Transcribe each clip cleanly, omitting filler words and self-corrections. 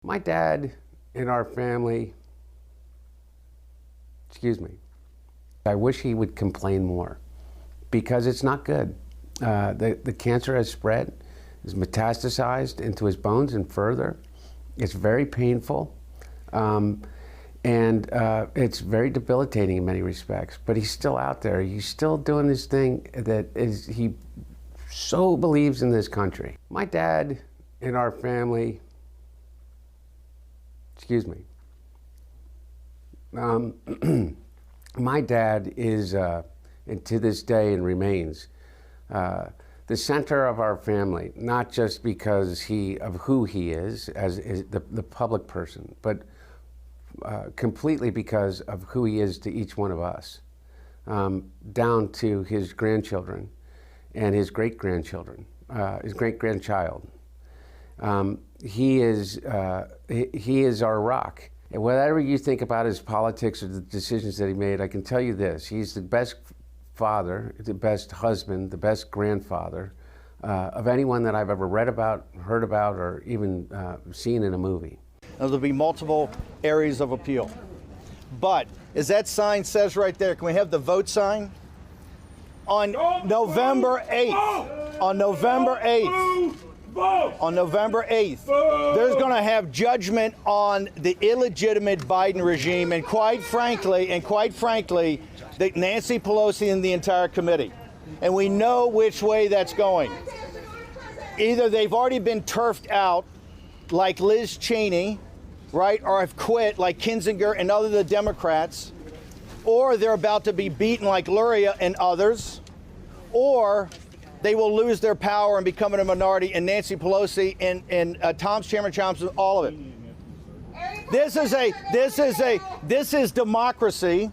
My dad in our family, I wish he would complain more because it's not good. The cancer has spread, is metastasized into his bones and further. It's very painful, and it's very debilitating in many respects, but he's still out there. He's still doing this thing that he so believes in this country. My dad in our family, my dad is, and to this day and remains, the center of our family, not just because of who he is as the public person, but completely because of who he is to each one of us, down to his grandchildren and his great-grandchildren, his great-grandchild. He is our rock. And whatever you think about his politics or the decisions that he made, I can tell you this: he's the best father, the best husband, the best grandfather of anyone that I've ever read about, heard about, or even seen in a movie. There'll be multiple areas of appeal. But, as that sign says right there, can we have the vote sign? On November 8th, on November 8th, there's going to have judgment on the illegitimate Biden regime, and quite frankly, Nancy Pelosi and the entire committee. And we know which way that's going. Either they've already been turfed out, like Liz Cheney, right, or have quit, like Kinzinger and other the Democrats, or they're about to be beaten like Luria and others, or they will lose their power and become a minority, and Nancy Pelosi and Chairman Thompson, all of it. This is democracy.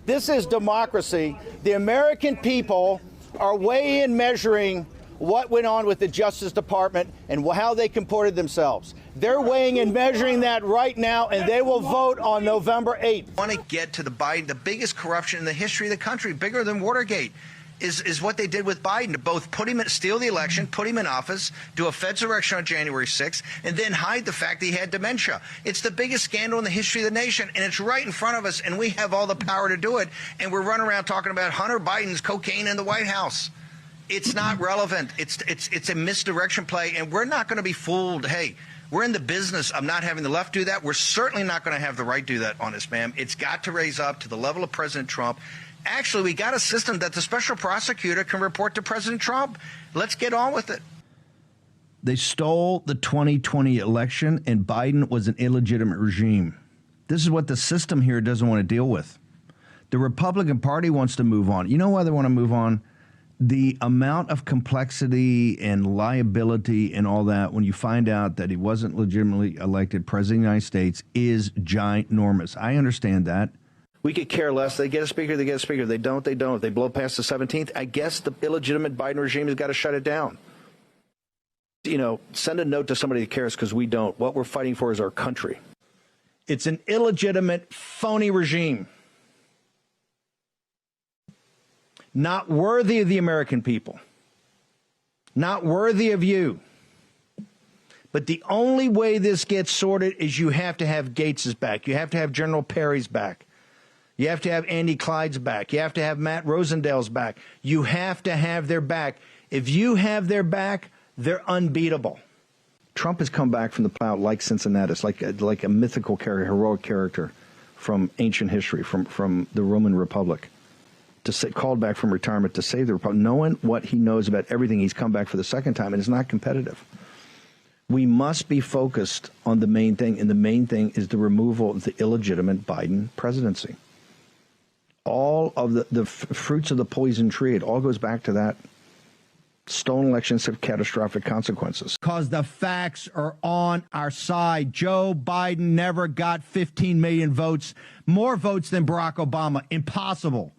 This is democracy. The American people are weighing and measuring what went on with the Justice Department and how they comported themselves. They're weighing and measuring that right now, and they will vote on November 8th. I want to get to the biggest corruption in the history of the country, bigger than Watergate. Is what they did with Biden, to both steal the election, put him in office, do a fedsurrection on January 6th, and then hide the fact that he had dementia. It's the biggest scandal in the history of the nation, and it's right in front of us, and we have all the power to do it, and we're running around talking about Hunter Biden's cocaine in the White House. It's not relevant. It's a misdirection play, and we're not going to be fooled. Hey, we're in the business of not having the left do that. We're certainly not going to have the right do that on us, ma'am. It's got to raise up to the level of President Trump. Actually, we got a system that the special prosecutor can report to President Trump. Let's get on with it. They stole the 2020 election, and Biden was an illegitimate regime. This is what the system here doesn't want to deal with. The Republican Party wants to move on. You know why they want to move on? The amount of complexity and liability and all that when you find out that he wasn't legitimately elected president of the United States is ginormous. I understand that. We could care less. They get a speaker, they get a speaker. They don't, they don't. If they blow past the 17th, I guess the illegitimate Biden regime has got to shut it down. You know, send a note to somebody that cares, because we don't. What we're fighting for is our country. It's an illegitimate, phony regime. Not worthy of the American people. Not worthy of you. But the only way this gets sorted is you have to have Gates's back. You have to have General Perry's back. You have to have Andy Clyde's back. You have to have Matt Rosendale's back. You have to have their back. If you have their back, they're unbeatable. Trump has come back from the plow like Cincinnatus, like a mythical character, heroic character from ancient history, from the Roman Republic, called back from retirement to save the Republic. Knowing what he knows about everything, he's come back for the second time, and it's not competitive. We must be focused on the main thing, and the main thing is the removal of the illegitimate Biden presidency. All of the fruits of the poison tree, it all goes back to that. Stolen elections have catastrophic consequences. Because the facts are on our side. Joe Biden never got 15 million votes, more votes than Barack Obama. Impossible.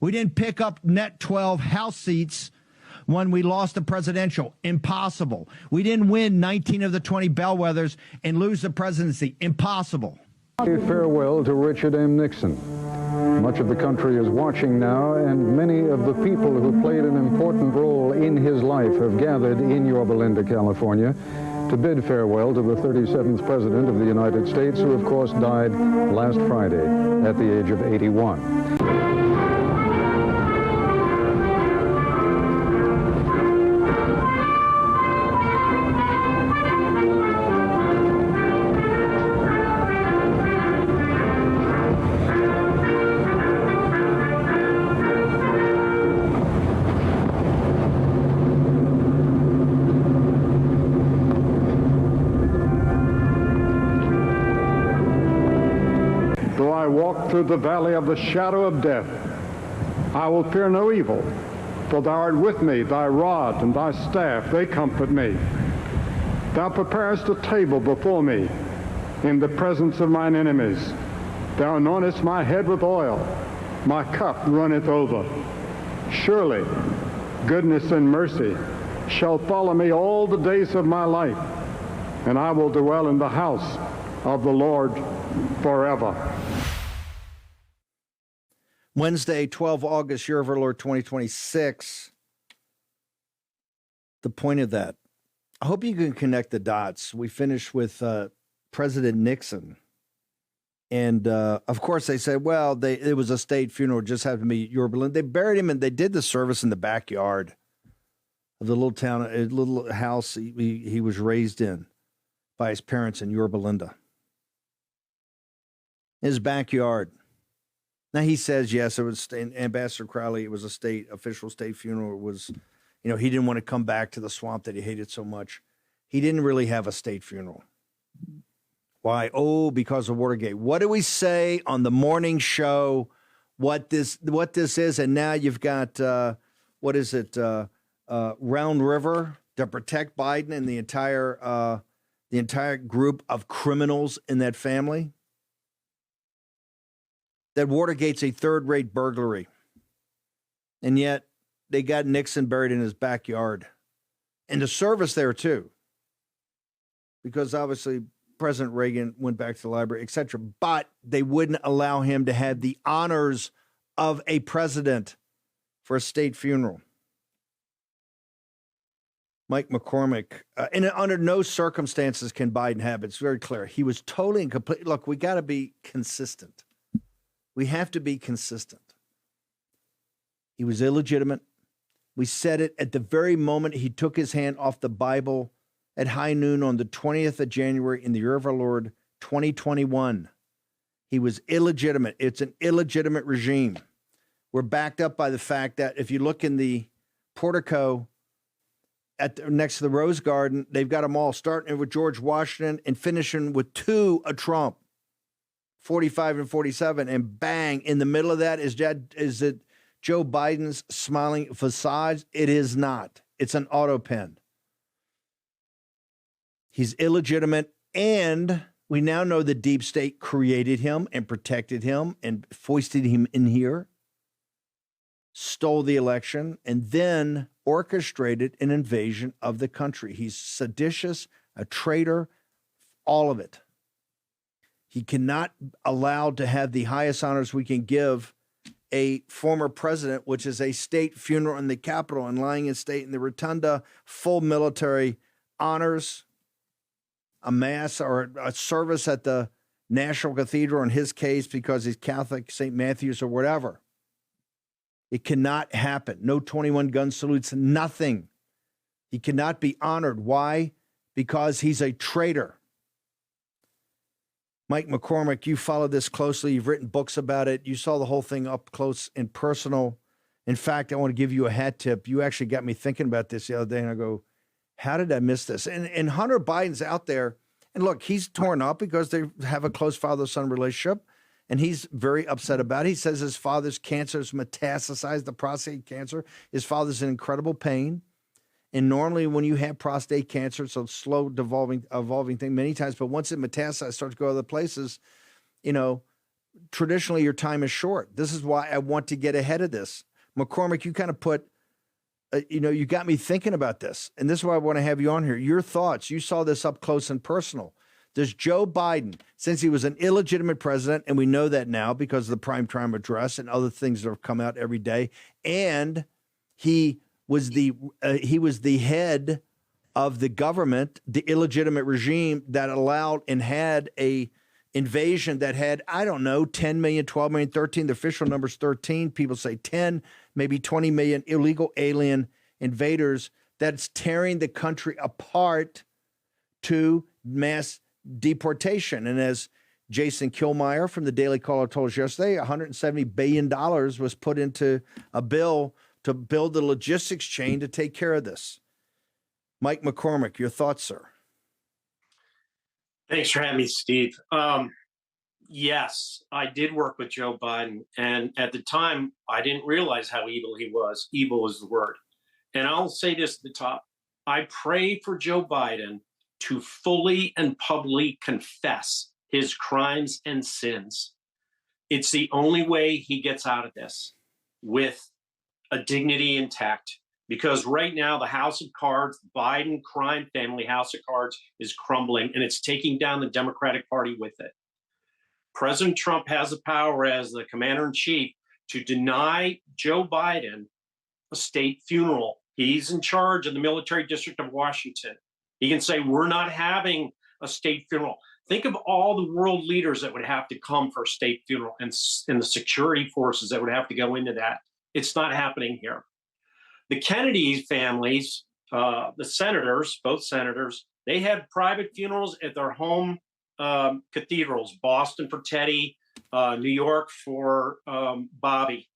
We didn't pick up net 12 House seats when we lost the presidential. Impossible. We didn't win 19 of the 20 bellwethers and lose the presidency. Impossible. Farewell to Richard M. Nixon. Much of the country is watching now, and many of the people who played an important role in his life have gathered in Yorba Linda, California, to bid farewell to the 37th President of the United States, who, of course, died last Friday at the age of 81. Though I walk through the valley of the shadow of death, I will fear no evil, for thou art with me, thy rod and thy staff, they comfort me. Thou preparest a table before me in the presence of mine enemies. Thou anointest my head with oil, my cup runneth over. Surely goodness and mercy shall follow me all the days of my life, and I will dwell in the house of the Lord forever. Wednesday, 12 August, year of our Lord 2026. The point of that, I hope you can connect the dots. We finished with President Nixon. And, of course, they said, well, it was a state funeral. It just happened to be Yorba Linda. They buried him, and they did the service in the backyard of the little town, a little house he was raised in by his parents in Yorba Linda. His backyard. Now, he says, yes, it was Ambassador Crowley. It was a official state funeral. It was, he didn't want to come back to the swamp that he hated so much. He didn't really have a state funeral. Why? Oh, because of Watergate. What do we say on the morning show? What this is? And now you've got, Round River to protect Biden and the entire group of criminals in that family. That Watergate's a third-rate burglary. And yet they got Nixon buried in his backyard. And the service there, too. Because obviously President Reagan went back to the library, etc. But they wouldn't allow him to have the honors of a president for a state funeral. Mike McCormick, and under no circumstances can Biden have it. It's very clear. He was totally and complete. Look, we got to be consistent. We have to be consistent. He was illegitimate. We said it at the very moment he took his hand off the Bible at high noon on the 20th of January in the year of our Lord, 2021. He was illegitimate. It's an illegitimate regime. We're backed up by the fact that if you look in the portico next to the Rose Garden, they've got them all starting with George Washington and finishing with two of Trump. 45 and 47, and bang, in the middle of that is it Joe Biden's smiling facade? It is not. It's an auto pen. He's illegitimate, and we now know the deep state created him and protected him and foisted him in here, stole the election, and then orchestrated an invasion of the country. He's seditious, a traitor, all of it. He cannot allowed to have the highest honors we can give a former president, which is a state funeral in the Capitol and lying in state in the Rotunda, full military honors, a mass or a service at the National Cathedral in his case because he's Catholic, St. Matthew's or whatever. It cannot happen. No 21 gun salutes, nothing. He cannot be honored. Why? Because he's a traitor. Mike McCormick, you followed this closely. You've written books about it. You saw the whole thing up close and personal. In fact, I want to give you a hat tip. You actually got me thinking about this the other day, and I go, how did I miss this? And Hunter Biden's out there, and look, he's torn up because they have a close father-son relationship, and he's very upset about it. He says his father's cancer has metastasized, the prostate cancer. His father's in incredible pain. And normally when you have prostate cancer, it's a slow evolving thing many times, but once it metastasizes, starts to go other places, traditionally your time is short. This is why I want to get ahead of this. McCormick, you kind of put, you got me thinking about this. And this is why I want to have you on here. Your thoughts, you saw this up close and personal. Does Joe Biden, since he was an illegitimate president, and we know that now because of the primetime address and other things that have come out every day, and he was the head of the government, the illegitimate regime that allowed and had a invasion that had, I don't know, 10 million, 12 million, 13. The official number's 13. People say 10, maybe 20 million illegal alien invaders that's tearing the country apart to mass deportation. And as Jason Kilmeyer from the Daily Caller told us yesterday, $170 billion was put into a bill to build the logistics chain to take care of this. Mike McCormick, your thoughts, sir? Thanks for having me, Steve. Yes, I did work with Joe Biden. And at the time, I didn't realize how evil he was. Evil is the word. And I'll say this at the top. I pray for Joe Biden to fully and publicly confess his crimes and sins. It's the only way he gets out of this with a dignity intact. Because right now, the House of Cards, Biden crime family House of Cards is crumbling, and it's taking down the Democratic Party with it. President Trump has the power as the commander-in-chief to deny Joe Biden a state funeral. He's in charge of the military district of Washington. He can say, we're not having a state funeral. Think of all the world leaders that would have to come for a state funeral and the security forces that would have to go into that. It's not happening here. The Kennedy families, the senators, both senators, they had private funerals at their home cathedrals, Boston for Teddy, New York for Bobby.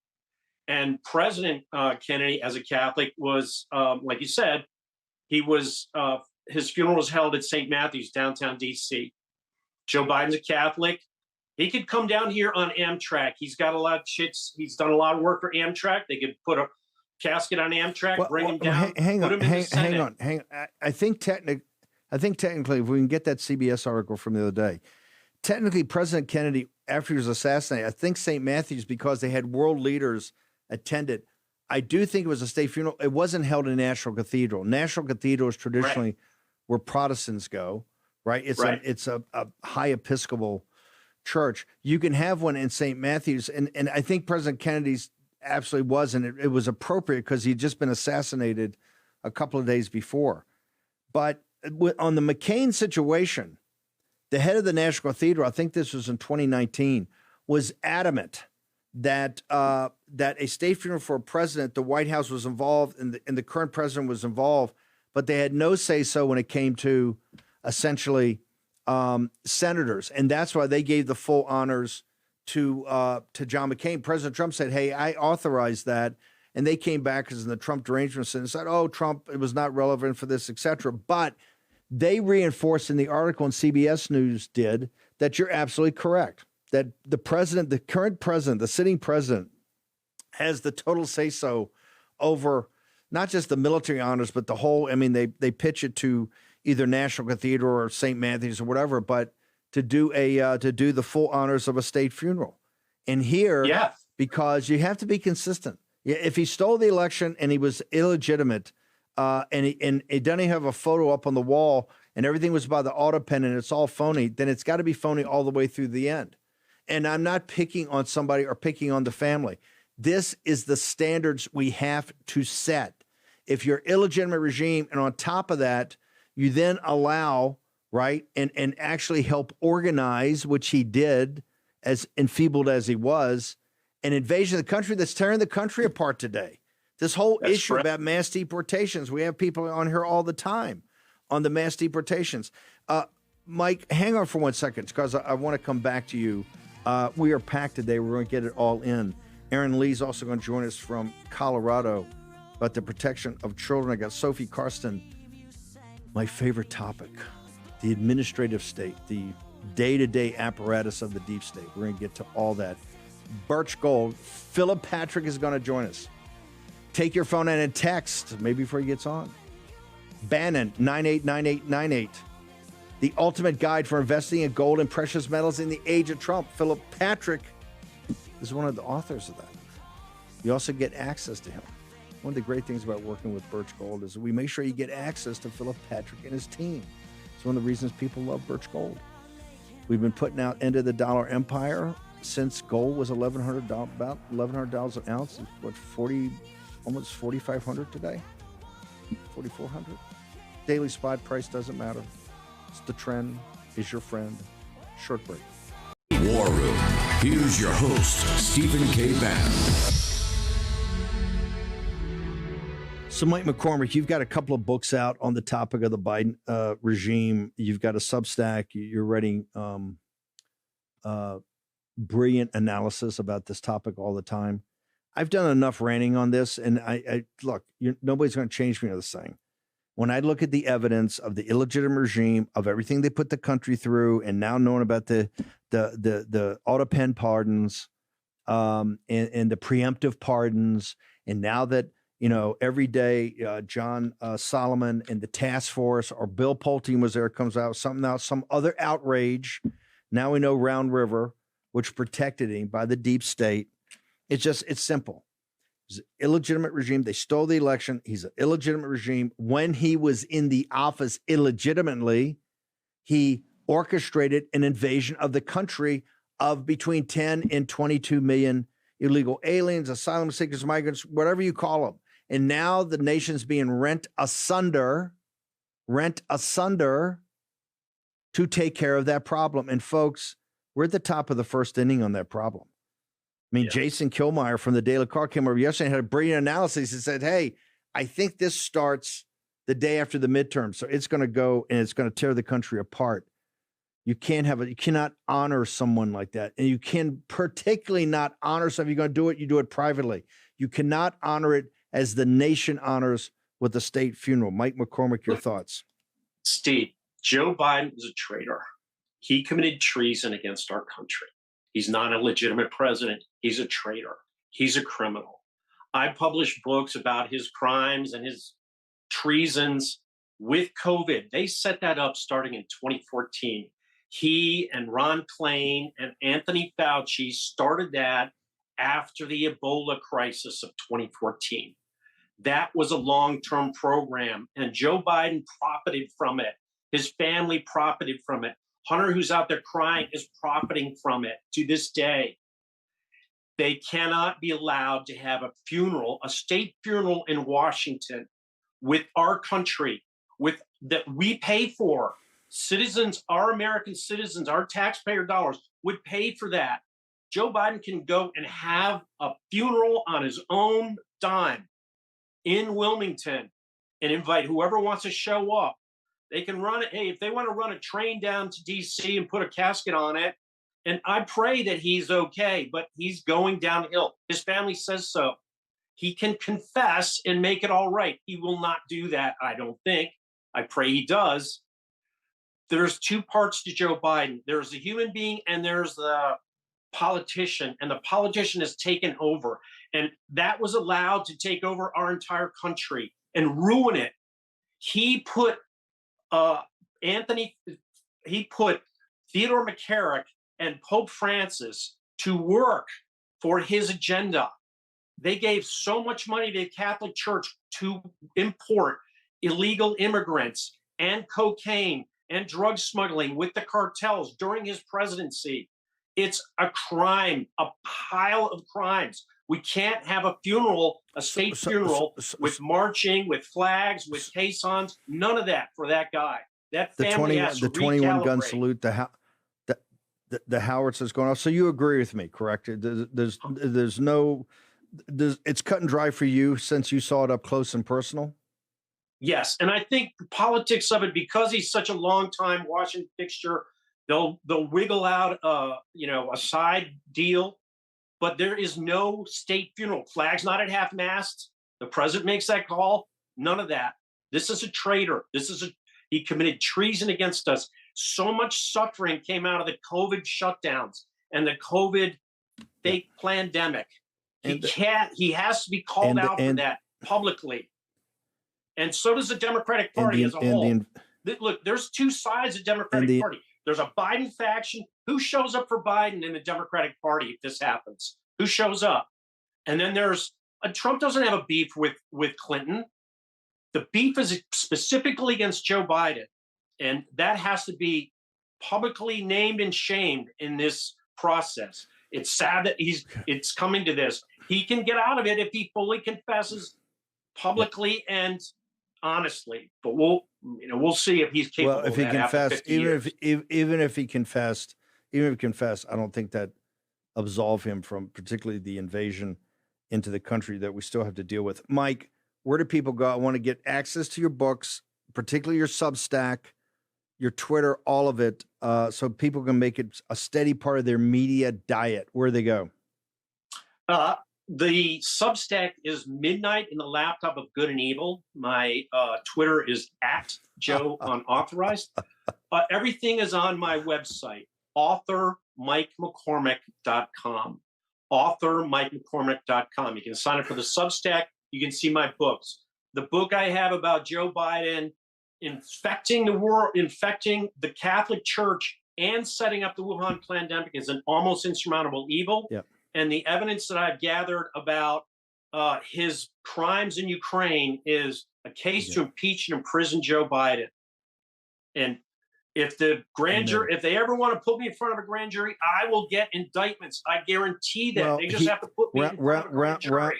And President Kennedy, as a Catholic, was, like you said, his funeral was held at St. Matthew's, downtown D.C. Joe Biden's a Catholic. He could come down here on Amtrak. He's got a lot of chits. He's done a lot of work for Amtrak. They could put a casket on Amtrak, bring him down, hang put him in the Senate. hang on. I think technically, if we can get that CBS article from the other day, technically President Kennedy, after he was assassinated, I think St. Matthew's, because they had world leaders attended. I do think it was a state funeral. It wasn't held in National Cathedral. National Cathedral is traditionally where Protestants go, right? It's a high Episcopal church. You can have one in St. Matthew's, and I think President Kennedy's absolutely was, and it was appropriate because he'd just been assassinated a couple of days before. But on the McCain situation, the head of the National Cathedral, I think this was in 2019, was adamant that that a state funeral for a president, the White House was involved, and the current president was involved, but they had no say-so when it came to essentially senators, and that's why they gave the full honors to John McCain. President Trump said, hey, I authorized that. And they came back because in the Trump derangement and said, oh, Trump, it was not relevant for this, et cetera. But they reinforced in the article, and CBS News did, that you're absolutely correct, that the president, the current president, the sitting president, has the total say-so over not just the military honors, but the whole, I mean, they pitch it to either National Cathedral or St. Matthew's or whatever, but to do the full honors of a state funeral. And here, because you have to be consistent. If he stole the election and he was illegitimate, and he doesn't have a photo up on the wall and everything was by the auto pen and it's all phony, then it's got to be phony all the way through the end. And I'm not picking on somebody or picking on the family. This is the standards we have to set. If you're illegitimate regime, and on top of that, you then allow, right, and actually help organize, which he did, as enfeebled as he was, an invasion of the country that's tearing the country apart today. This whole issue about mass deportations, we have people on here all the time on the mass deportations. Mike, hang on for 1 second, because I want to come back to you. We are packed today. We're going to get it all in. Erin Lee's also going to join us from Colorado about the protection of children. I got Sophie Karsten, my favorite topic, the administrative state, the day-to-day apparatus of the deep state. We're going to get to all that. Birch Gold. Phillip Patrick is going to join us. Take your phone and text, maybe before he gets on. Bannon, 989898. The ultimate guide for investing in gold and precious metals in the age of Trump. Phillip Patrick is one of the authors of that. You also get access to him. One of the great things about working with Birch Gold is we make sure you get access to Phillip Patrick and his team. It's one of the reasons people love Birch Gold. We've been putting out End of the Dollar Empire since gold was $1,100, about $1,100 an ounce. What, almost $4,500 today? $4,400? Daily spot price doesn't matter. It's the trend is your friend. Short break. War Room. Here's your host, Stephen K. Bannon. So, Mike McCormick, you've got a couple of books out on the topic of the Biden regime. You've got a Substack. You're writing brilliant analysis about this topic all the time. I've done enough ranting on this, and I look, nobody's going to change me on this thing. When I look at the evidence of the illegitimate regime, of everything they put the country through, and now knowing about the auto pen pardons, and the preemptive pardons, and now that every day John Solomon and the task force, or Bill Pulte was there, comes out something now, some other outrage. Now we know Round River, which protected him by the deep state. It's simple. It's an illegitimate regime. They stole the election. He's an illegitimate regime. When he was in the office illegitimately, he orchestrated an invasion of the country of between 10 and 22 million illegal aliens, asylum seekers, migrants, whatever you call them. And now the nation's being rent asunder to take care of that problem. And folks, we're at the top of the first inning on that problem. I mean, Jason Kilmeyer from the Daily Caller came over yesterday and had a brilliant analysis and said, hey, I think this starts the day after the midterm. So it's going to go and it's going to tear the country apart. You cannot honor someone like that. And you can particularly not honor someone. If you're going to do it, you do it privately. You cannot honor it as the nation honors with a state funeral. Mike McCormick, your thoughts. Steve, Joe Biden is a traitor. He committed treason against our country. He's not a legitimate president. He's a traitor. He's a criminal. I published books about his crimes and his treasons with COVID. They set that up starting in 2014. He and Ron Klain and Anthony Fauci started that after the Ebola crisis of 2014. That was a long-term program, and Joe Biden profited from it. His family profited from it. Hunter, who's out there crying, is profiting from it to this day. They cannot be allowed to have a funeral, a state funeral in Washington with our country, with that we pay for. Citizens, our American citizens, our taxpayer dollars would pay for that. Joe Biden can go and have a funeral on his own dime in Wilmington and invite whoever wants to show up. They can run it. Hey, if they want to run a train down to D.C. and put a casket on it, and I pray that he's okay, but he's going downhill. His family says so. He can confess and make it all right. He will not do that, I don't think. I pray he does. There's two parts to Joe Biden. There's the human being and there's the politician, and the politician has taken over. And that was allowed to take over our entire country and ruin it. He put Theodore McCarrick and Pope Francis to work for his agenda. They gave so much money to the Catholic Church to import illegal immigrants and cocaine and drug smuggling with the cartels during his presidency. It's a crime, a pile of crimes. We can't have a funeral, a state funeral with marching, with flags, with caissons, none of that for that guy. That family has to recalibrate. 21 gun salute, the howitzers going off. So you agree with me, correct? There's it's cut and dry for you since you saw it up close and personal? Yes, and I think the politics of it, because he's such a long-time Washington fixture, they'll wiggle out a side deal, but there is no state funeral. Flag's not at half-mast. The president makes that call. None of that. This is a traitor. He committed treason against us. So much suffering came out of the COVID shutdowns and the COVID fake pandemic. He has to be called out for that publicly. And so does the Democratic Party as a whole. Look, there's two sides of the Democratic Party. There's a Biden faction. Who shows up for Biden in the Democratic Party if this happens? Who shows up? And then there's Trump doesn't have a beef with Clinton. The beef is specifically against Joe Biden. And that has to be publicly named and shamed in this process. It's sad that it's coming to this. He can get out of it if he fully confesses publicly and honestly. But we'll see if he's capable. Well, if he of that after confessed, 50 years. even if he confessed, I don't think that absolve him from particularly the invasion into the country that we still have to deal with. Mike, where do people go? I want to get access to your books, particularly your Substack, your Twitter, all of it, so people can make it a steady part of their media diet. Where do they go? The Substack is Midnight in the Laptop of Good and Evil. My Twitter is @Joe Unauthorized. Everything is on my website, authormikemccormick.com. authormikemccormick.com. You can sign up for the Substack. You can see my books. The book I have about Joe Biden infecting the world, infecting the Catholic Church, and setting up the Wuhan pandemic is an almost insurmountable evil. Yep. And the evidence that I've gathered about his crimes in Ukraine is a case to impeach and imprison Joe Biden. And if the grand jury, if they ever want to put me in front of a grand jury, I will get indictments. I guarantee that. They just have to put me in front of a grand jury.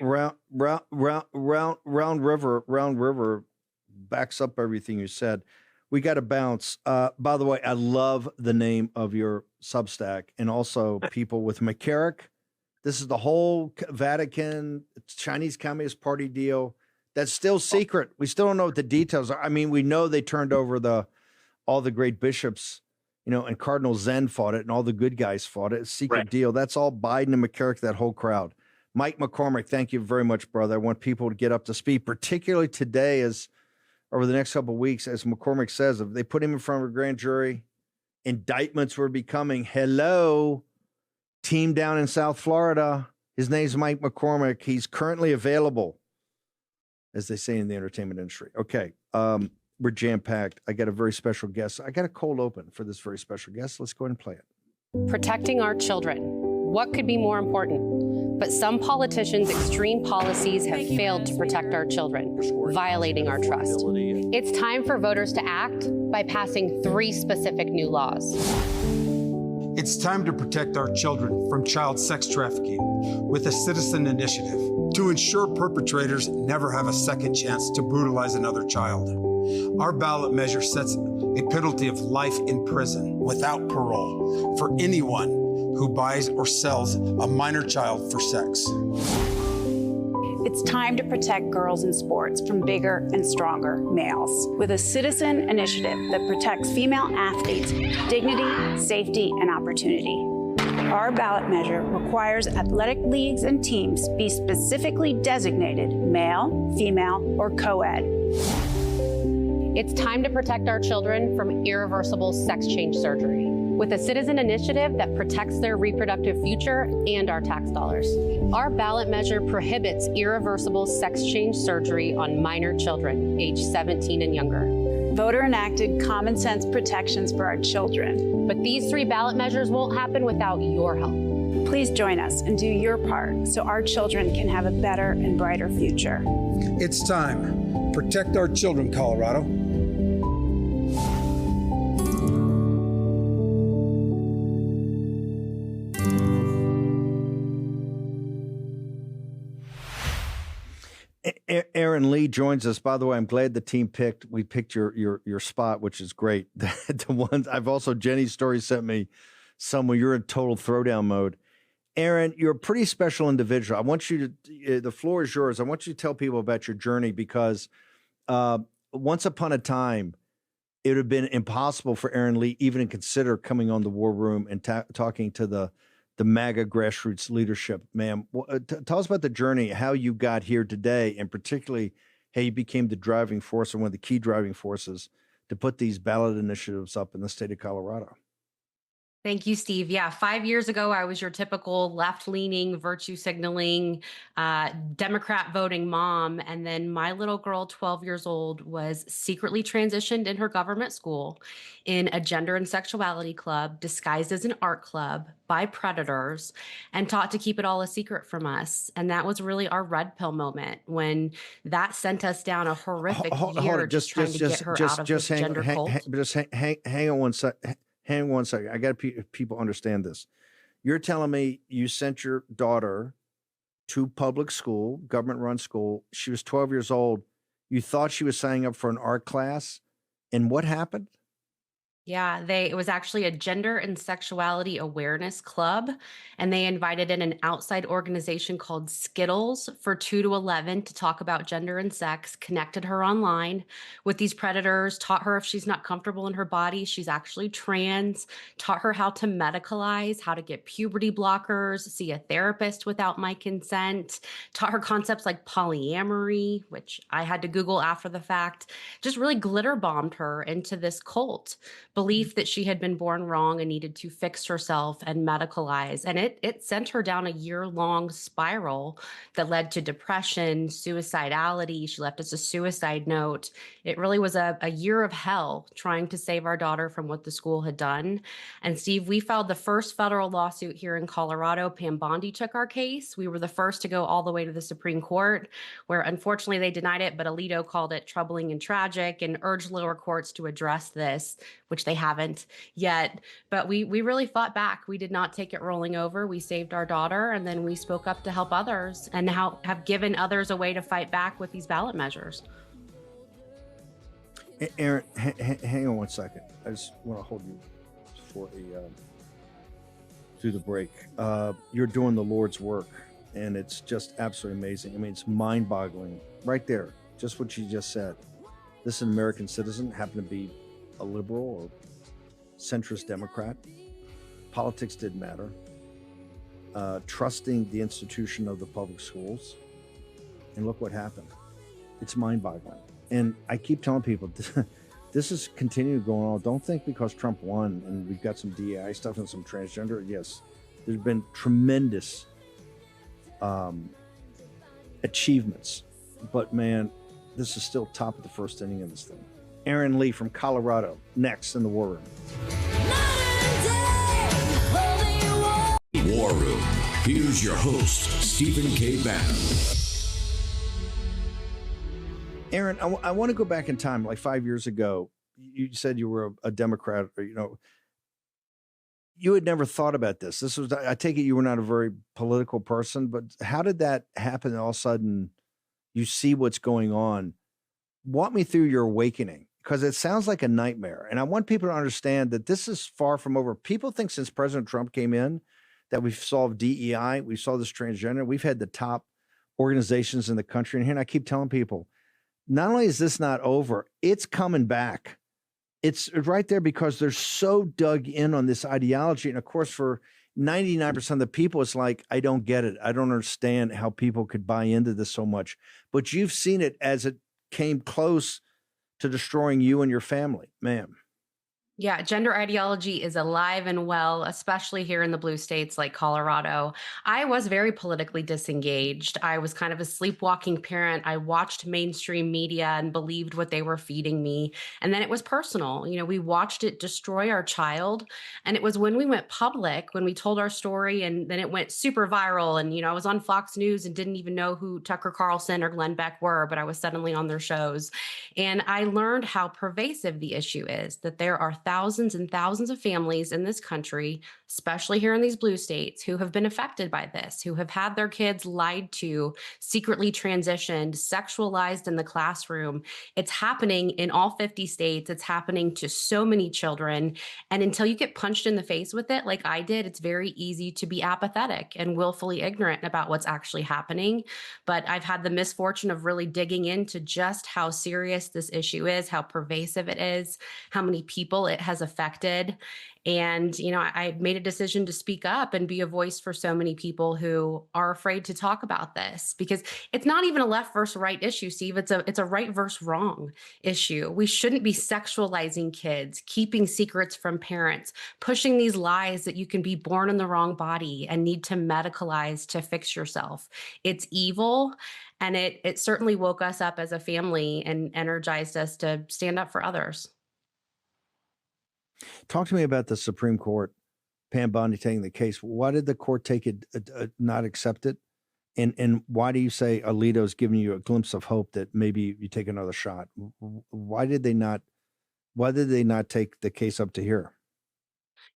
Round River backs up everything you said. We got to bounce. By the way, I love the name of your Substack, and also people with McCormick. This is the whole Vatican, Chinese Communist Party deal. That's still secret. We still don't know what the details are. I mean, we know they turned over all the great bishops, and Cardinal Zen fought it, and all the good guys fought it. It's a secret deal. That's all Biden and McCormick, that whole crowd. Mike McCormick, thank you very much, brother. I want people to get up to speed, particularly today, as over the next couple of weeks, as McCormick says, if they put him in front of a grand jury, indictments were becoming, team down in South Florida. His name's Mike McCormick. He's currently available, as they say in the entertainment industry. Okay. We're jam-packed. I got a very special guest. I got a cold open for this very special guest. Let's go ahead and play it. Protecting our children. What could be more important? But some politicians' extreme policies have failed to protect our children, violating our trust. It's time for voters to act by passing 3 specific new laws. It's time to protect our children from child sex trafficking with a citizen initiative to ensure perpetrators never have a second chance to brutalize another child. Our ballot measure sets a penalty of life in prison without parole for anyone who buys or sells a minor child for sex. It's time to protect girls in sports from bigger and stronger males with a citizen initiative that protects female athletes' dignity, safety, and opportunity. Our ballot measure requires athletic leagues and teams be specifically designated male, female, or co-ed. It's time to protect our children from irreversible sex change surgery with a citizen initiative that protects their reproductive future and our tax dollars. Our ballot measure prohibits irreversible sex change surgery on minor children aged 17 and younger. Voter-enacted common sense protections for our children. But these 3 ballot measures won't happen without your help. Please join us and do your part so our children can have a better and brighter future. It's time. Protect our children, Colorado. Erin Lee joins us. By the way, I'm glad the team we picked your spot, which is great. The ones I've also, Jenny's story sent me some where you're in total throwdown mode. Erin, you're a pretty special individual. I want you to, the floor is yours. I want you to tell people about your journey because once upon a time, it would have been impossible for Erin Lee even to consider coming on the War Room and talking to the MAGA grassroots leadership. Ma'am, tell us about the journey, how you got here today, and particularly how you became the driving force and one of the key driving forces to put these ballot initiatives up in the state of Colorado. Thank you, Steve. Yeah, 5 years ago, I was your typical left-leaning, virtue signaling, Democrat voting mom. And then my little girl, 12 years old, was secretly transitioned in her government school in a gender and sexuality club disguised as an art club by predators and taught to keep it all a secret from us. And that was really our red pill moment when that sent us down a horrific year just trying to get her out of this gender cult. Hang on one second. Hang on one second. I got people understand this. You're telling me you sent your daughter to public school, government-run school. She was 12 years old. You thought she was signing up for an art class, And what happened? Yeah, it was actually a gender and sexuality awareness club, and they invited in an outside organization called Skittles for 2 to 11 to talk about gender and sex, connected her online with these predators, taught her if she's not comfortable in her body, she's actually trans, taught her how to medicalize, how to get puberty blockers, see a therapist without my consent, taught her concepts like polyamory, which I had to Google after the fact, just really glitter bombed her into this cult belief that she had been born wrong and needed to fix herself and medicalize. And it sent her down a year-long spiral that led to depression, suicidality. She left us a suicide note. It really was a year of hell trying to save our daughter from what the school had done. And Steve, we filed the first federal lawsuit here in Colorado. Pam Bondi took our case. We were the first to go all the way to the Supreme Court, where unfortunately they denied it, but Alito called it troubling and tragic and urged lower courts to address this, which they haven't yet. But we really fought back. We did not take it rolling over. We saved our daughter, and then we spoke up to help others and have given others a way to fight back with these ballot measures. Erin, hang on one second. I just want to hold you for through the break. You're doing the Lord's work, and it's just absolutely amazing. I mean, it's mind-boggling right there. Just what you just said. This is an American citizen, happened to be a liberal or centrist Democrat. Politics didn't matter. Trusting the institution of the public schools. And look what happened. It's mind-boggling. And I keep telling people, this is continuing going on. Don't think because Trump won and we've got some DEI stuff and some transgender. Yes, there's been tremendous achievements. But man, this is still top of the first inning of this thing. Erin Lee from Colorado, next in the War Room. War Room. Here's your host, Stephen K. Bannon. Erin, I want to go back in time, like 5 years ago. You said you were a Democrat, or, you had never thought about this. This was, I take it you were not a very political person, but how did that happen? All of a sudden, you see what's going on. Walk me through your awakening, because it sounds like a nightmare. And I want people to understand that this is far from over. People think since President Trump came in that we've solved DEI, we solved this transgender. We've had the top organizations in the country in here. And I keep telling people, not only is this not over, it's coming back. It's right there because they're so dug in on this ideology. And of course, for 99% of the people, it's like, I don't get it. I don't understand how people could buy into this so much. But you've seen it as it came close to destroying you and your family, ma'am. Yeah, gender ideology is alive and well, especially here in the blue states like Colorado. I was very politically disengaged. I was kind of a sleepwalking parent. I watched mainstream media and believed what they were feeding me. And then it was personal. We watched it destroy our child. And it was when we went public, when we told our story, and then it went super viral. And, I was on Fox News and didn't even know who Tucker Carlson or Glenn Beck were, but I was suddenly on their shows. And I learned how pervasive the issue is, that there are thousands and thousands of families in this country, especially here in these blue states, who have been affected by this, who have had their kids lied to, secretly transitioned, sexualized in the classroom. It's happening in all 50 states. It's happening to so many children. And until you get punched in the face with it, like I did, it's very easy to be apathetic and willfully ignorant about what's actually happening. But I've had the misfortune of really digging into just how serious this issue is, how pervasive it is, how many people it has affected. And, I made a decision to speak up and be a voice for so many people who are afraid to talk about this, because it's not even a left versus right issue, Steve. It's a right versus wrong issue. We shouldn't be sexualizing kids, keeping secrets from parents, pushing these lies that you can be born in the wrong body and need to medicalize to fix yourself. It's evil. And it certainly woke us up as a family and energized us to stand up for others. Talk to me about the Supreme Court, Pam Bondi taking the case. Why did the court take it, not accept it? And why do you say Alito's giving you a glimpse of hope that maybe you take another shot? Why did they not take the case up to here?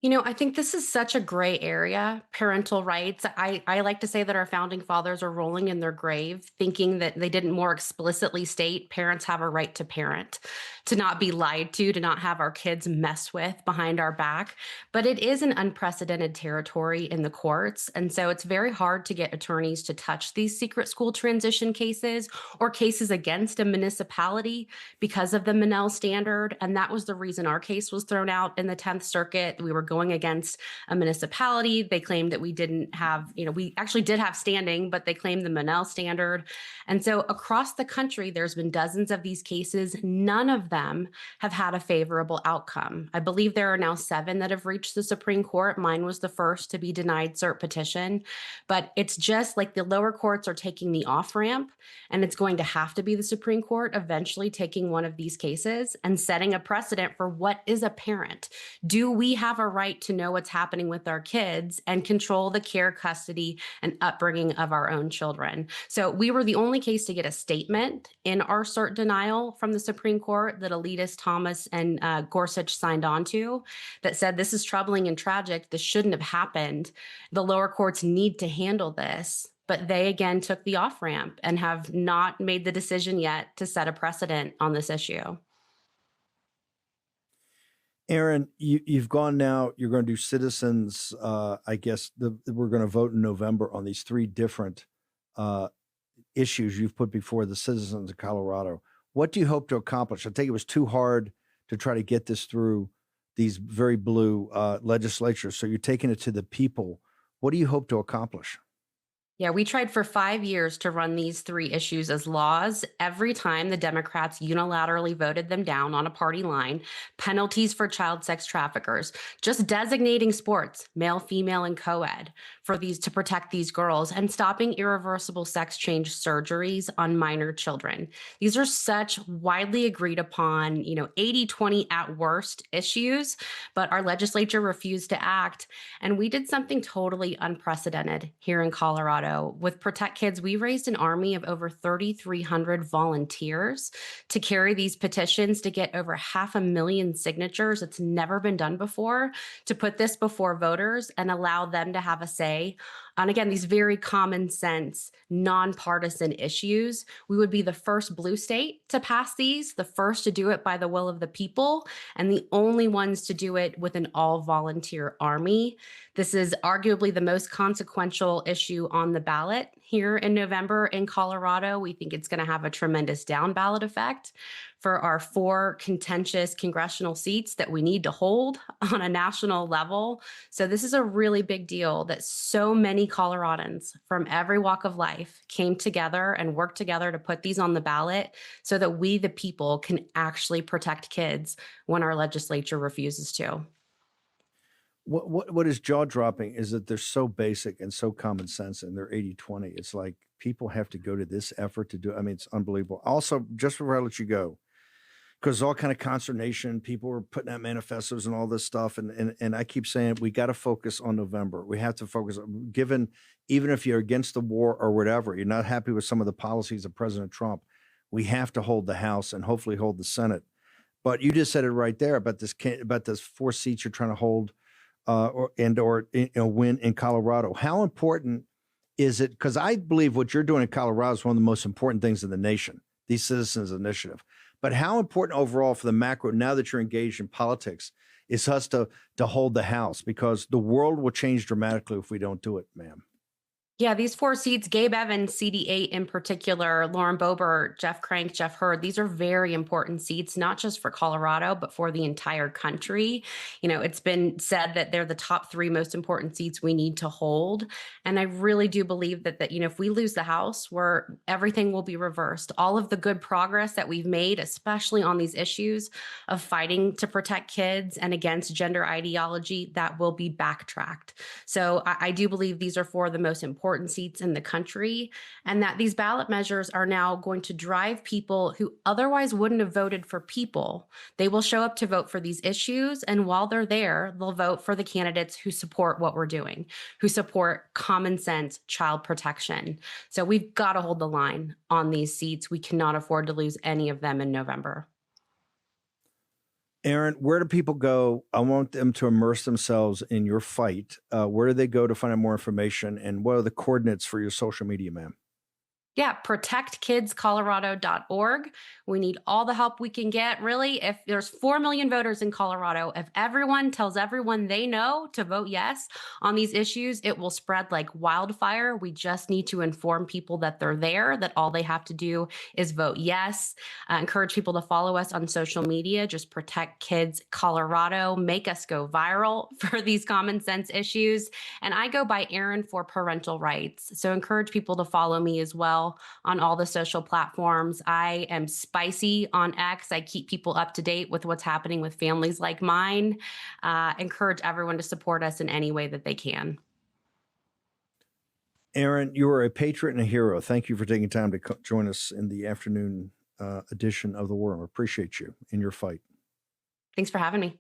I think this is such a gray area, parental rights. I like to say that our founding fathers are rolling in their grave, thinking that they didn't more explicitly state parents have a right to parent, to not be lied to not have our kids messed with behind our back. But it is an unprecedented territory in the courts. And so it's very hard to get attorneys to touch these secret school transition cases or cases against a municipality because of the Monell standard. And that was the reason our case was thrown out in the 10th Circuit. We were going against a municipality. They claimed that we didn't have, we actually did have standing, but they claimed the Monell standard. And so across the country, there's been dozens of these cases. None of them have had a favorable outcome. I believe there are now 7 that have reached the Supreme Court. Mine was the first to be denied cert petition. But it's just like the lower courts are taking the off ramp, and it's going to have to be the Supreme Court eventually taking one of these cases and setting a precedent for what is a parent. Do we have a right to know what's happening with our kids and control the care, custody, and upbringing of our own children? So we were the only case to get a statement in our cert denial from the Supreme Court that Elias, Thomas, and Gorsuch signed on to that said, this is troubling and tragic. This shouldn't have happened. The lower courts need to handle this. But they again took the off ramp and have not made the decision yet to set a precedent on this issue. Erin, you've gone now. You're going to do citizens. I guess we're going to vote in November on these 3 different issues you've put before the citizens of Colorado. What do you hope to accomplish? I think it was too hard to try to get this through these very blue legislatures. So you're taking it to the people. What do you hope to accomplish? Yeah, we tried for 5 years to run these 3 issues as laws. Every time the Democrats unilaterally voted them down on a party line, penalties for child sex traffickers, just designating sports, male, female, and co-ed for these to protect these girls, and stopping irreversible sex change surgeries on minor children. These are such widely agreed upon, 80-20 at worst issues, but our legislature refused to act. And we did something totally unprecedented here in Colorado. With Protect Kids, we raised an army of over 3,300 volunteers to carry these petitions to get over 500,000 signatures. It's never been done before, to put this before voters and allow them to have a say on, again, these very common sense, nonpartisan issues. We would be the first blue state to pass these, the first to do it by the will of the people, and the only ones to do it with an all-volunteer army. This is arguably the most consequential issue on the ballot here in November in Colorado. We think it's going to have a tremendous down ballot effect for our 4 contentious congressional seats that we need to hold on a national level. So this is a really big deal that so many Coloradans from every walk of life came together and worked together to put these on the ballot so that we, the people, can actually protect kids when our legislature refuses to. What is jaw-dropping is that they're so basic and so common sense, and they're 80-20. It's like people have to go to this effort to do it. I mean, it's unbelievable. Also, just before I let you go, because all kind of consternation, people were putting out manifestos and all this stuff, and I keep saying we got to focus on November. We have to focus, given even if you're against the war or whatever, you're not happy with some of the policies of President Trump, we have to hold the House and hopefully hold the Senate. But you just said it right there about this 4 seats you're trying to hold. Or win in Colorado. How important is it? Because I believe what you're doing in Colorado is one of the most important things in the nation, these citizens initiative. But how important overall for the macro, now that you're engaged in politics, is us to hold the House? Because the world will change dramatically if we don't do it, ma'am. Yeah, these 4 seats, Gabe Evans, CD8 in particular, Lauren Boebert, Jeff Crank, Jeff Hurd, these are very important seats, not just for Colorado, but for the entire country. It's been said that they're the top 3 most important seats we need to hold. And I really do believe that if we lose the House, everything will be reversed. All of the good progress that we've made, especially on these issues of fighting to protect kids and against gender ideology, that will be backtracked. So I do believe these are 4 of the most important seats in the country, and that these ballot measures are now going to drive people who otherwise wouldn't have voted for people. They will show up to vote for these issues, and while they're there, they'll vote for the candidates who support what we're doing, who support common sense child protection. So we've got to hold the line on these seats. We cannot afford to lose any of them in November. Erin, where do people go? I want them to immerse themselves in your fight. Where do they go to find out more information? And what are the coordinates for your social media, ma'am? Yeah, protectkidscolorado.org. We need all the help we can get. Really, if there's 4 million voters in Colorado, if everyone tells everyone they know to vote yes on these issues, it will spread like wildfire. We just need to inform people that they're there, that all they have to do is vote yes. Encourage people to follow us on social media. Just Protect Kids Colorado. Make us go viral for these common sense issues. And I go by Erin for parental rights. So encourage people to follow me as well on all the social platforms. I am spicy on X. I keep people up to date with what's happening with families like mine. Encourage everyone to support us in any way that they can. Erin, you are a patriot and a hero. Thank you for taking time to join us in the afternoon edition of The War Room. I appreciate you in your fight. Thanks for having me.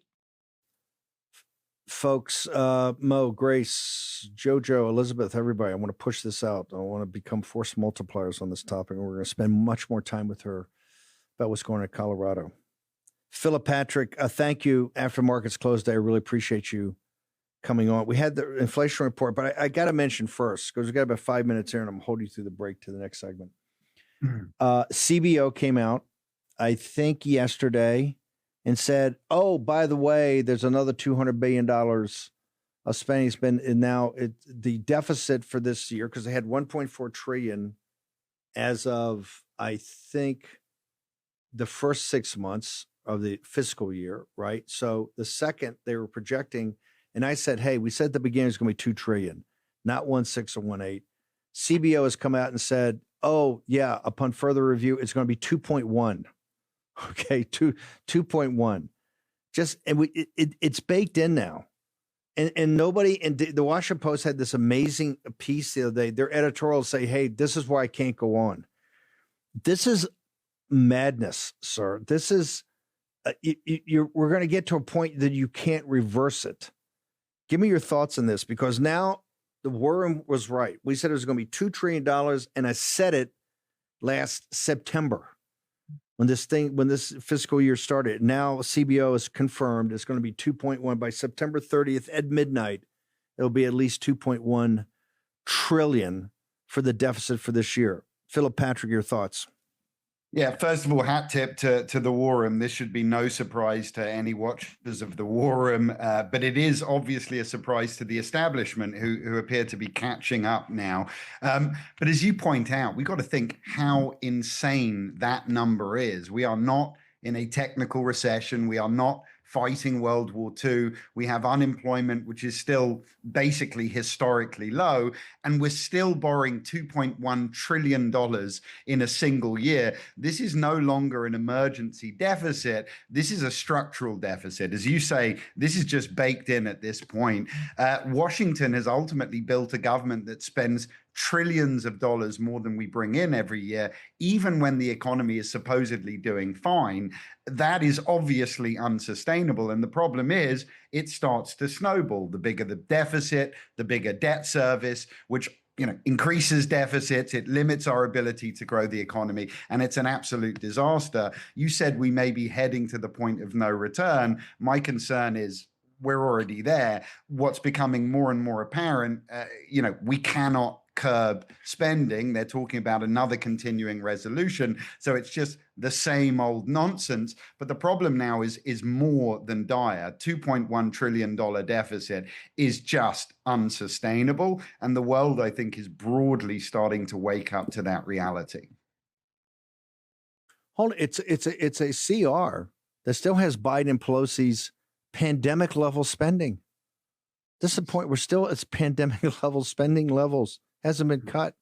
Folks, Mo, Grace, Jojo, Elizabeth, everybody, I want to push this out. I want to become force multipliers on this topic, and we're going to spend much more time with her about what's going on in Colorado. Phillip Patrick, thank you. After markets closed, I really appreciate you coming on. We had the inflation report, but I got to mention first, because we've got about 5 minutes here, and I'm holding you through the break to the next segment. CBO came out, I think yesterday, and said, oh, by the way, there's another $200 billion of spending spent, and now the deficit for this year, because they had $1.4 trillion as of, I think, the first 6 months of the fiscal year, right? So the second they were projecting, and I said, hey, we said at the beginning it's going to be $2 trillion, not 1.6 or 1.8. CBO has come out and said, oh, yeah, upon further review, it's going to be 2.1. Okay, 2.1. Just, and it's baked in now. And nobody, and the Washington Post had this amazing piece the other day. Their editorials say, hey, this is why I can't go on. This is madness, sir. This is, we're going to get to a point that you can't reverse it. Give me your thoughts on this, because now the War Room was right. We said it was going to be $2 trillion, and I said it last September. When this fiscal year started. Now CBO has confirmed it's going to be 2.1 by September 30th at midnight. It'll be at least 2.1 trillion for the deficit for this year. Phillip Patrick, your thoughts? Yeah, first of all, hat tip to the War Room. This should be no surprise to any watchers of the War Room, but it is obviously a surprise to the establishment who appear to be catching up now. But as you point out, we've got to think how insane that number is. We are not in a technical recession. We are not fighting World War II. We have unemployment, which is still basically historically low, and we're still borrowing $2.1 trillion in a single year. This is no longer an emergency deficit. This is a structural deficit. As you say, this is just baked in at this point. Washington has ultimately built a government that spends trillions of dollars more than we bring in every year, even when the economy is supposedly doing fine. That is obviously unsustainable. And the problem is it starts to snowball. The bigger the deficit, the bigger debt service, which increases deficits, it limits our ability to grow the economy, and it's an absolute disaster. You said we may be heading to the point of no return. My concern is we're already there. What's becoming more and more apparent, we cannot curb spending. They're talking about another continuing resolution. So it's just the same old nonsense. But the problem now is more than dire. $2.1 trillion deficit is just unsustainable. And the world, I think, is broadly starting to wake up to that reality. Hold it. It's a CR that still has Biden and Pelosi's pandemic level spending. This is the point where still it's pandemic level spending levels. Hasn't been cut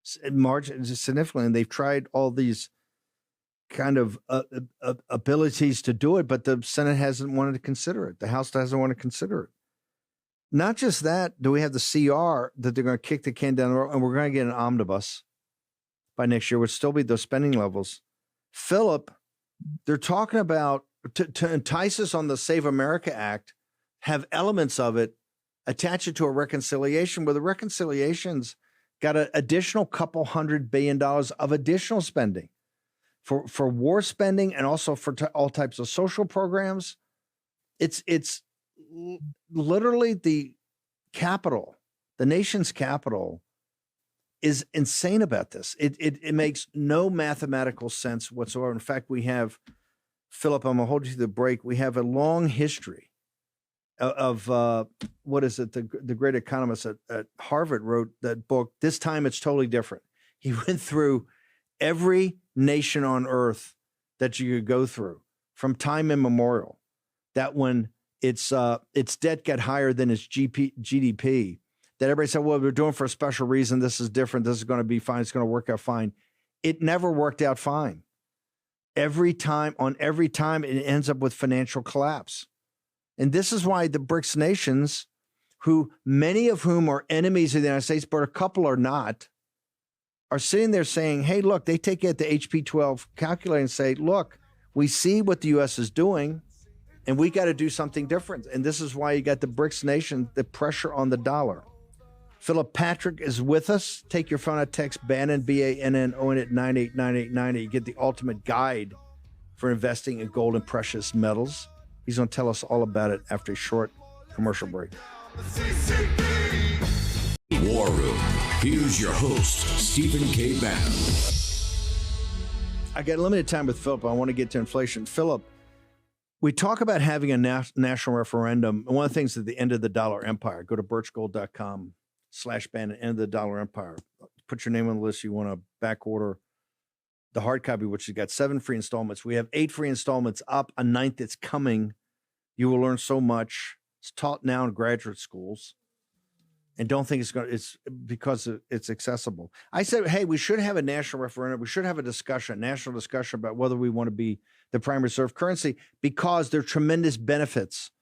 significantly. And they've tried all these kind of abilities to do it, but the Senate hasn't wanted to consider it. The House doesn't want to consider it. Not just that, do we have the CR that they're going to kick the can down the road, and we're going to get an omnibus by next year, which still be those spending levels. Phillip, they're talking about to entice us on the Save America Act, have elements of it, attach it to a reconciliation where the reconciliation's got an additional couple $100 billion of additional spending. for war spending and also for all types of social programs. It's literally the capital, the nation's capital is insane about this. It makes no mathematical sense whatsoever. In fact, we have, Philip, I'm gonna hold you to the break. We have a long history of what is it? The great economist at Harvard wrote that book. This time it's totally different. He went through every nation on earth that you could go through from time immemorial, that when its debt got higher than its GDP, that everybody said, well, we're doing for a special reason. This is different. This is going to be fine. It's going to work out fine. It never worked out fine. Every time, it ends up with financial collapse. And this is why the BRICS nations, who many of whom are enemies of the United States, but a couple are not, are sitting there saying, hey, look, they take it the HP12 calculator and say, look, we see what the U.S. is doing, and we got to do something different. And this is why you got the BRICS nation, the pressure on the dollar. Phillip Patrick is with us. Take your phone out, text Bannon, B-A-N-N-O-N at 989898. You get the ultimate guide for investing in gold and precious metals. He's going to tell us all about it after a short commercial break. War Room. Here's your host, Stephen K. Bannon. I got limited time with Philip. I want to get to inflation. Philip, we talk about having a national referendum. And one of the things at the end of the dollar empire, go to birchgold.com/Bannon, end of the dollar empire. Put your name on the list. You want to back order the hard copy, which has got 7 free installments. We have 8 free installments up, a 9th that's coming. You will learn so much. It's taught now in graduate schools. And don't think it's because it's accessible. I said, hey, we should have a national referendum. We should have a national discussion about whether we want to be the prime reserve currency, because there are tremendous benefits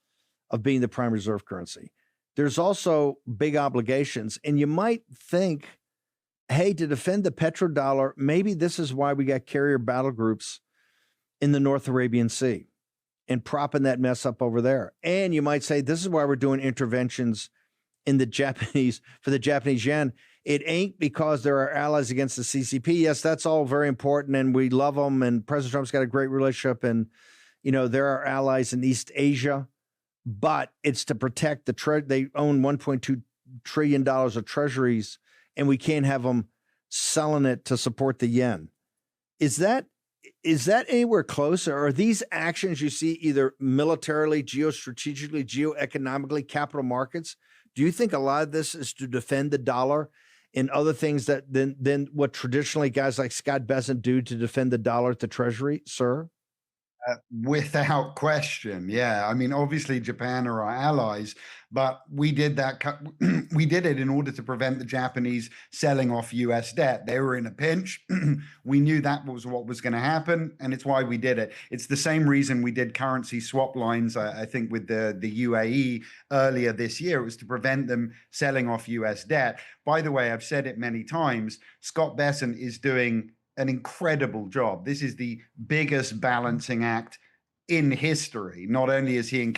of being the prime reserve currency. There's also big obligations. And you might think, hey, to defend the petrodollar, maybe this is why we got carrier battle groups in the North Arabian Sea and propping that mess up over there. And you might say, this is why we're doing interventions in the Japanese, for the Japanese yen. It ain't because they're our allies against the CCP. Yes, that's all very important, and we love them, and President Trump's got a great relationship, and, you know, they're our allies in East Asia, but it's to protect they own $1.2 trillion of treasuries, and we can't have them selling it to support the yen. Is that anywhere close? Or are these actions you see either militarily, geostrategically, geoeconomically, capital markets? Do you think a lot of this is to defend the dollar and other things that than what traditionally guys like Scott Bessent do to defend the dollar at the Treasury, sir? Without question, yeah. I mean, obviously Japan are our allies, but we did that. We did it in order to prevent the Japanese selling off U.S. debt. They were in a pinch. We knew that was what was going to happen, and it's why we did it. It's the same reason we did currency swap lines, I think, with the UAE earlier this year. It was to prevent them selling off U.S. debt. By the way, I've said it many times, Scott Bessent is doing an incredible job. This is the biggest balancing act in history. Not only is he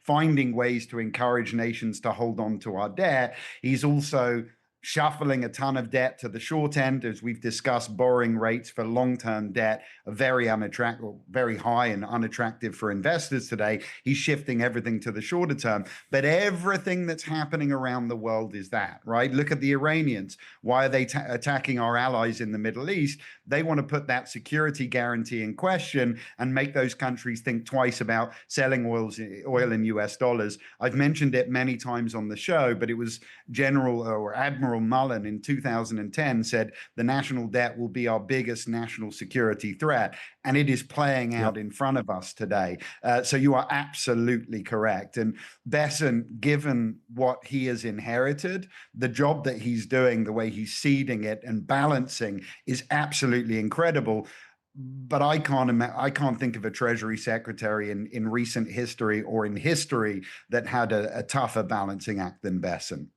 finding ways to encourage nations to hold on to our debt, he's also shuffling a ton of debt to the short end. As we've discussed, borrowing rates for long-term debt are very high and unattractive for investors today. He's shifting everything to the shorter term. But everything that's happening around the world is that, right? Look at the Iranians. Why are they attacking our allies in the Middle East? They want to put that security guarantee in question and make those countries think twice about selling oil in US dollars. I've mentioned it many times on the show, but it was Admiral Mullen in 2010 said the national debt will be our biggest national security threat, and it is playing out in front of us today. So you are absolutely correct. And Bessent, given what he has inherited, the job that he's doing, the way he's seeding it and balancing is absolutely incredible. But I can't think of a Treasury Secretary in recent history or in history that had a tougher balancing act than Bessent.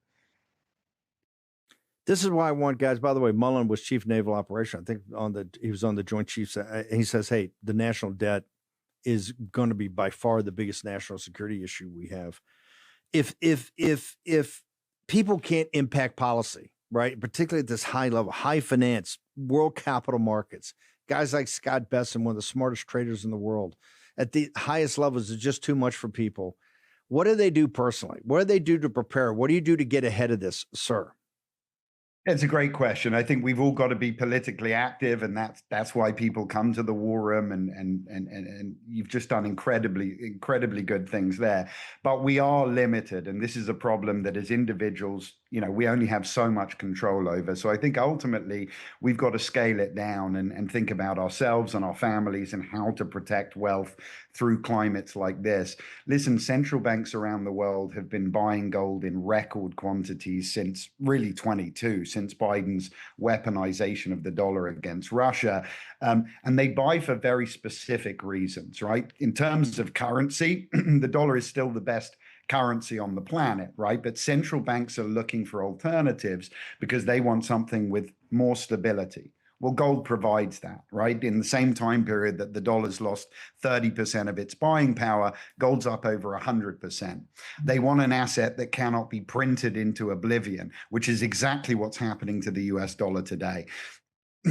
This is why I want guys, by the way, Mullen was chief naval operation. I think he was on the Joint Chiefs. He says, hey, the national debt is going to be by far the biggest national security issue we have. If people can't impact policy, right, particularly at this high level, high finance, world capital markets, guys like Scott Besson, one of the smartest traders in the world, at the highest levels is just too much for people. What do they do personally? What do they do to prepare? What do you do to get ahead of this, sir? It's a great question. I think we've all got to be politically active, and that's why people come to the War Room, and you've just done incredibly good things there. But we are limited, and this is a problem that as individuals, we only have so much control over. So I think ultimately we've got to scale it down and think about ourselves and our families and how to protect wealth through climates like this. Listen, central banks around the world have been buying gold in record quantities since really 22, since Biden's weaponization of the dollar against Russia. And they buy for very specific reasons, right? In terms of currency, the dollar is still the best currency on the planet, right? But central banks are looking for alternatives because they want something with more stability. Well, gold provides that, right? In the same time period that the dollar's lost 30% of its buying power, gold's up over 100%. They want an asset that cannot be printed into oblivion, which is exactly what's happening to the US dollar today.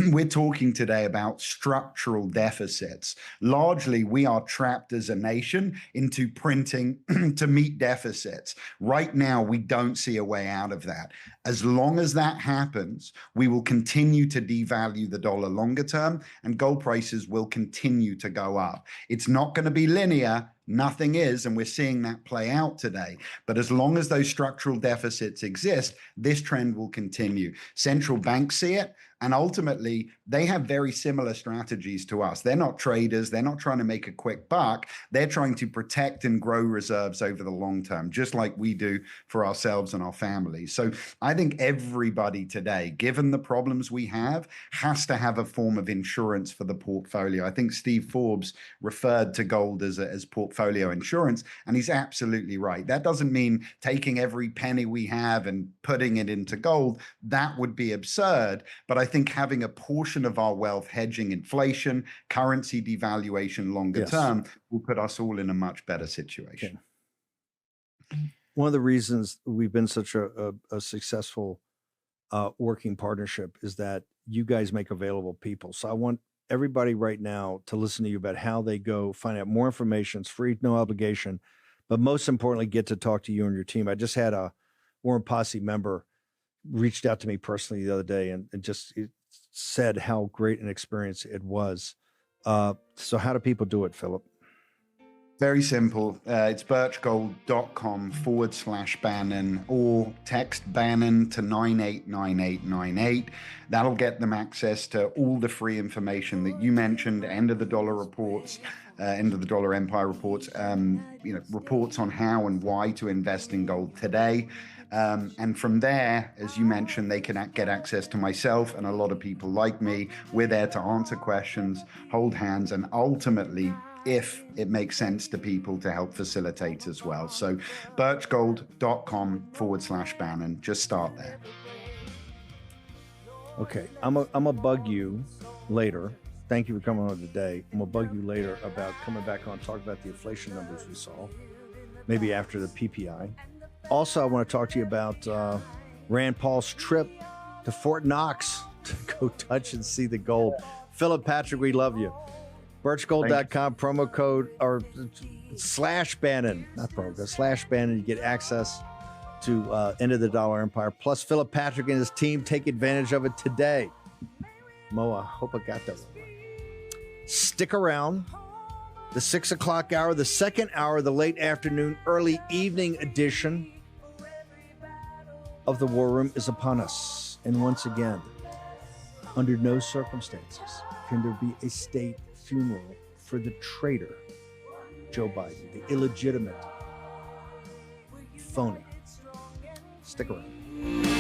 We're talking today about structural deficits. Largely, we are trapped as a nation into printing to meet deficits. Right now, we don't see a way out of that. As long as that happens, we will continue to devalue the dollar longer term, and gold prices will continue to go up. It's not going to be linear. Nothing is, and we're seeing that play out today. But as long as those structural deficits exist, this trend will continue. Central banks see it, and ultimately, they have very similar strategies to us. They're not traders. They're not trying to make a quick buck. They're trying to protect and grow reserves over the long term, just like we do for ourselves and our families. So I think everybody today, given the problems we have, has to have a form of insurance for the portfolio. I think Steve Forbes referred to gold as portfolio insurance, and he's absolutely right. That doesn't mean taking every penny we have and putting it into gold. That would be absurd. But I think having a portion of our wealth hedging inflation, currency devaluation longer term will put us all in a much better situation. Okay. One of the reasons we've been such a successful working partnership is that you guys make available people. So I want everybody right now to listen to you about how they go find out more information. It's free, no obligation, but most importantly, get to talk to you and your team. I just had a Warren Posse member reached out to me personally the other day and just said how great an experience it was. So how do people do it, Phillip? Very simple. It's birchgold.com/Bannon, or text Bannon to 989898. That'll get them access to all the free information that you mentioned, end of the dollar reports, end of the dollar empire reports, reports on how and why to invest in gold today. And from there, as you mentioned, they can get access to myself and a lot of people like me. We're there to answer questions, hold hands, and ultimately, if it makes sense to people, to help facilitate as well. So birchgold.com/Bannon. Just start there. Okay. I'm a bug you later. Thank you for coming on today. I'm gonna bug you later about coming back on, talk about the inflation numbers we saw, maybe after the PPI. Also, I want to talk to you about Rand Paul's trip to Fort Knox to go touch and see the gold. Phillip Patrick, we love you. Birchgold.com, promo code or /Bannon, not promo code, /Bannon. You get access to End of the Dollar Empire. Plus, Phillip Patrick and his team take advantage of it today. Mo, I hope I got that right. Stick around. The 6 o'clock hour, the second hour, the late afternoon, early evening edition of the War Room is upon us. And once again, under no circumstances can there be a state funeral for the traitor, Joe Biden, the illegitimate phony. Stick around.